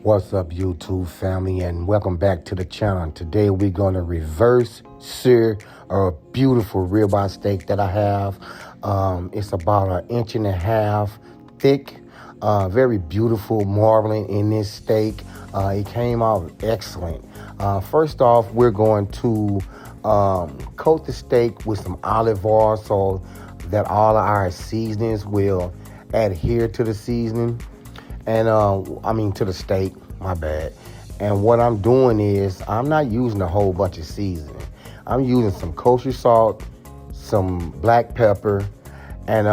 What's up, YouTube family, and welcome back to the channel. Today we're going to reverse sear a beautiful ribeye steak that I have. It's about 1.5 inches thick. Very beautiful marbling in this steak. It came out excellent. First off, we're going to coat the steak with some olive oil so that all of our seasonings will adhere to the seasoning. And to the steak, my bad. And what I'm doing is I'm not using a whole bunch of seasoning. I'm using some kosher salt, some black pepper, and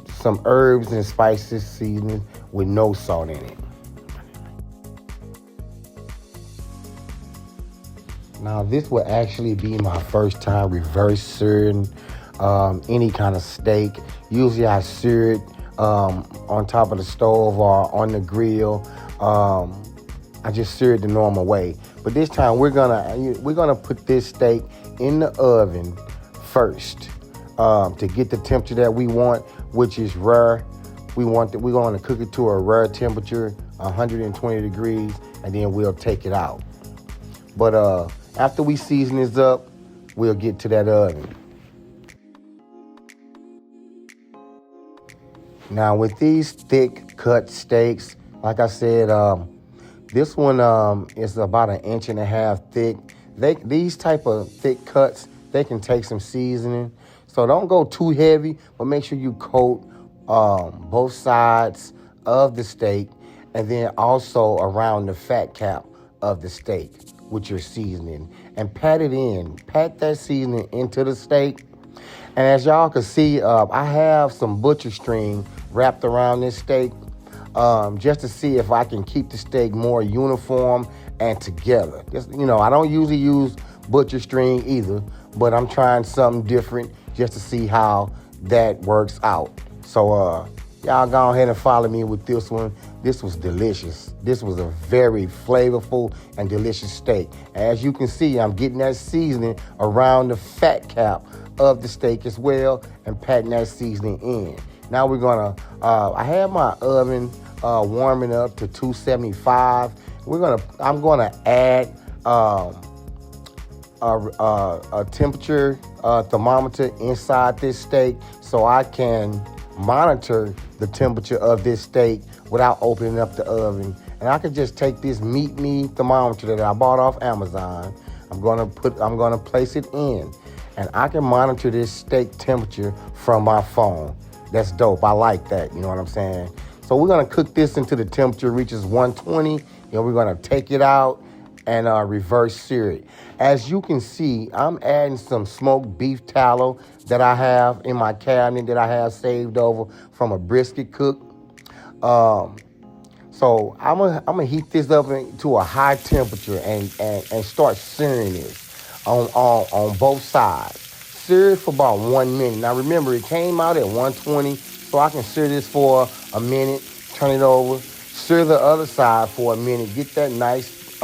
some herbs and spices seasoning with no salt in it. Now this will actually be my first time reverse searing any kind of steak. Usually I sear it on top of the stove or on the grill. I just sear it the normal way. But this time we're gonna put this steak in the oven first to get the temperature that we want, which is rare. We're going to cook it to a rare temperature, 120 degrees, and then we'll take it out. But after we season this up, we'll get to that oven. Now with these thick cut steaks, like I said, this one is about 1.5 inches thick. These type of thick cuts, they can take some seasoning. So don't go too heavy, but make sure you coat both sides of the steak and then also around the fat cap of the steak with your seasoning. And pat that seasoning into the steak. And as y'all can see, I have some butcher string wrapped around this steak just to see if I can keep the steak more uniform and together. I don't usually use butcher string either, but I'm trying something different just to see how that works out. So y'all go ahead and follow me with this one. This was delicious. This was a very flavorful and delicious steak. As you can see, I'm getting that seasoning around the fat cap of the steak as well and patting that seasoning in. Now we're gonna, I have my oven warming up to 275. I'm gonna add a temperature thermometer inside this steak so I can monitor the temperature of this steak without opening up the oven. And I can just take this Meet Me thermometer that I bought off Amazon. I'm gonna place it in, and I can monitor this steak temperature from my phone. That's dope. I like that. You know what I'm saying? So we're gonna cook this until the temperature reaches 120. And we're gonna take it out and reverse sear it. As you can see, I'm adding some smoked beef tallow that I have in my cabinet that I have saved over from a brisket cook. So I'm gonna heat this up to a high temperature and start searing this on both sides. Sear it for about 1 minute. Now remember, it came out at 120, so I can sear this for a minute, turn it over, sear the other side for a minute, get that nice,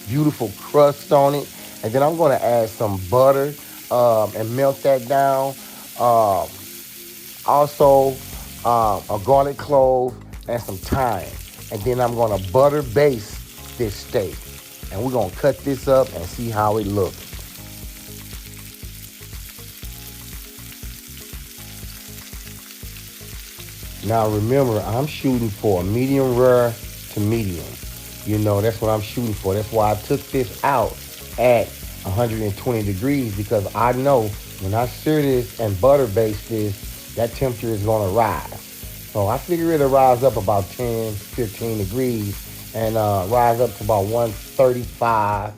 beautiful crust on it. And then I'm gonna add some butter and melt that down. Also, a garlic clove and some thyme. And then I'm gonna butter baste this steak. And we're gonna cut this up and see how it looks. Now remember, I'm shooting for a medium rare to medium. That's what I'm shooting for. That's why I took this out at 120 degrees, because I know when I sear this and butter baste this, that temperature is gonna rise. So I figure it'll rise up about 10, 15 degrees and rise up to about 135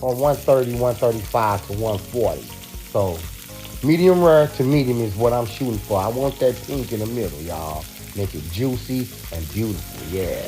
or 130, 135 to 140. So medium rare to medium is what I'm shooting for. I want that pink in the middle, y'all. Make it juicy and beautiful, yeah.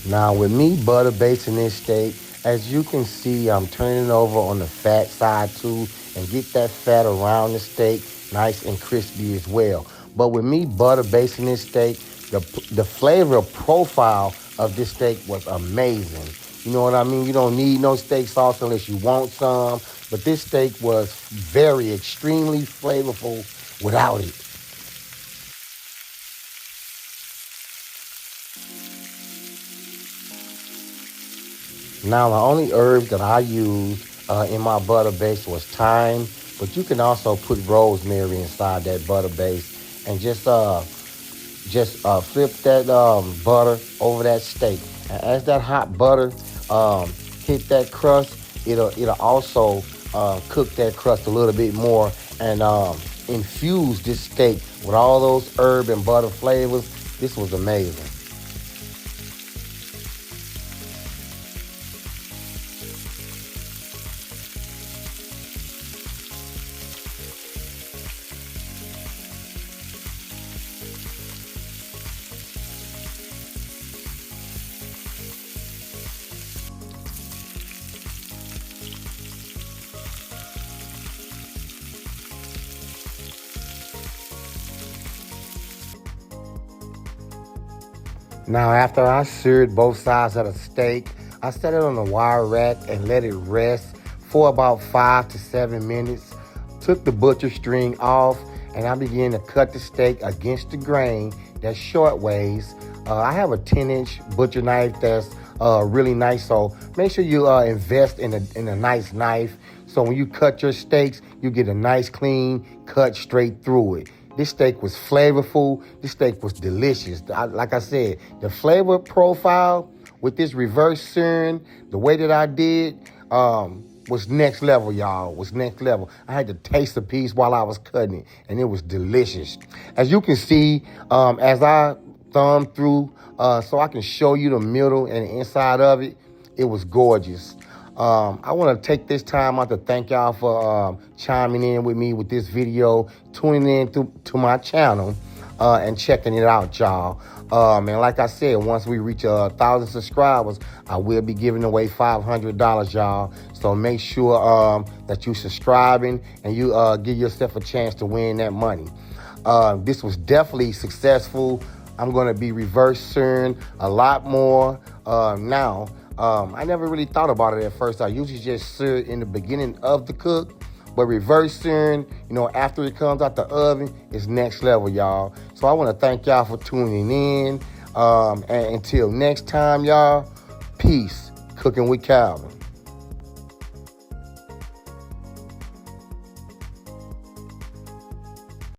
Now with me butter basting this steak, as you can see, I'm turning it over on the fat side too and get that fat around the steak nice and crispy as well. But with me butter basting this steak, the flavor profile of this steak was amazing. You know what I mean? You don't need no steak sauce unless you want some. But this steak was very extremely flavorful without it. Now, the only herbs that I used in my butter base was thyme, but you can also put rosemary inside that butter base and just flip that butter over that steak. And as that hot butter hit that crust, it'll also cook that crust a little bit more and infuse this steak with all those herb and butter flavors. This was amazing. Now, after I seared both sides of the steak, I set it on a wire rack and let it rest for about 5 to 7 minutes. Took the butcher string off and I began to cut the steak against the grain that's short ways. I have a 10-inch butcher knife that's really nice, so make sure you invest in a nice knife. So when you cut your steaks, you get a nice clean cut straight through it. This steak was flavorful. This steak was delicious. Like I said, the flavor profile with this reverse searing, the way that I did, was next level, y'all. Was next level. I had to taste a piece while I was cutting it, and it was delicious. As you can see, as I thumbed through, so I can show you the middle and the inside of it, it was gorgeous. I want to take this time out to thank y'all for chiming in with me with this video, tuning in to my channel, and checking it out, y'all. And like I said, once we reach 1,000 subscribers, I will be giving away $500, y'all. So make sure that you subscribing and you give yourself a chance to win that money. This was definitely successful. I'm going to be reverse searing a lot more now. I never really thought about it at first. I usually just sear it in the beginning of the cook, but reverse searing, after it comes out the oven, is next level, y'all. So I want to thank y'all for tuning in. And until next time, y'all, peace. Cooking with Calvin.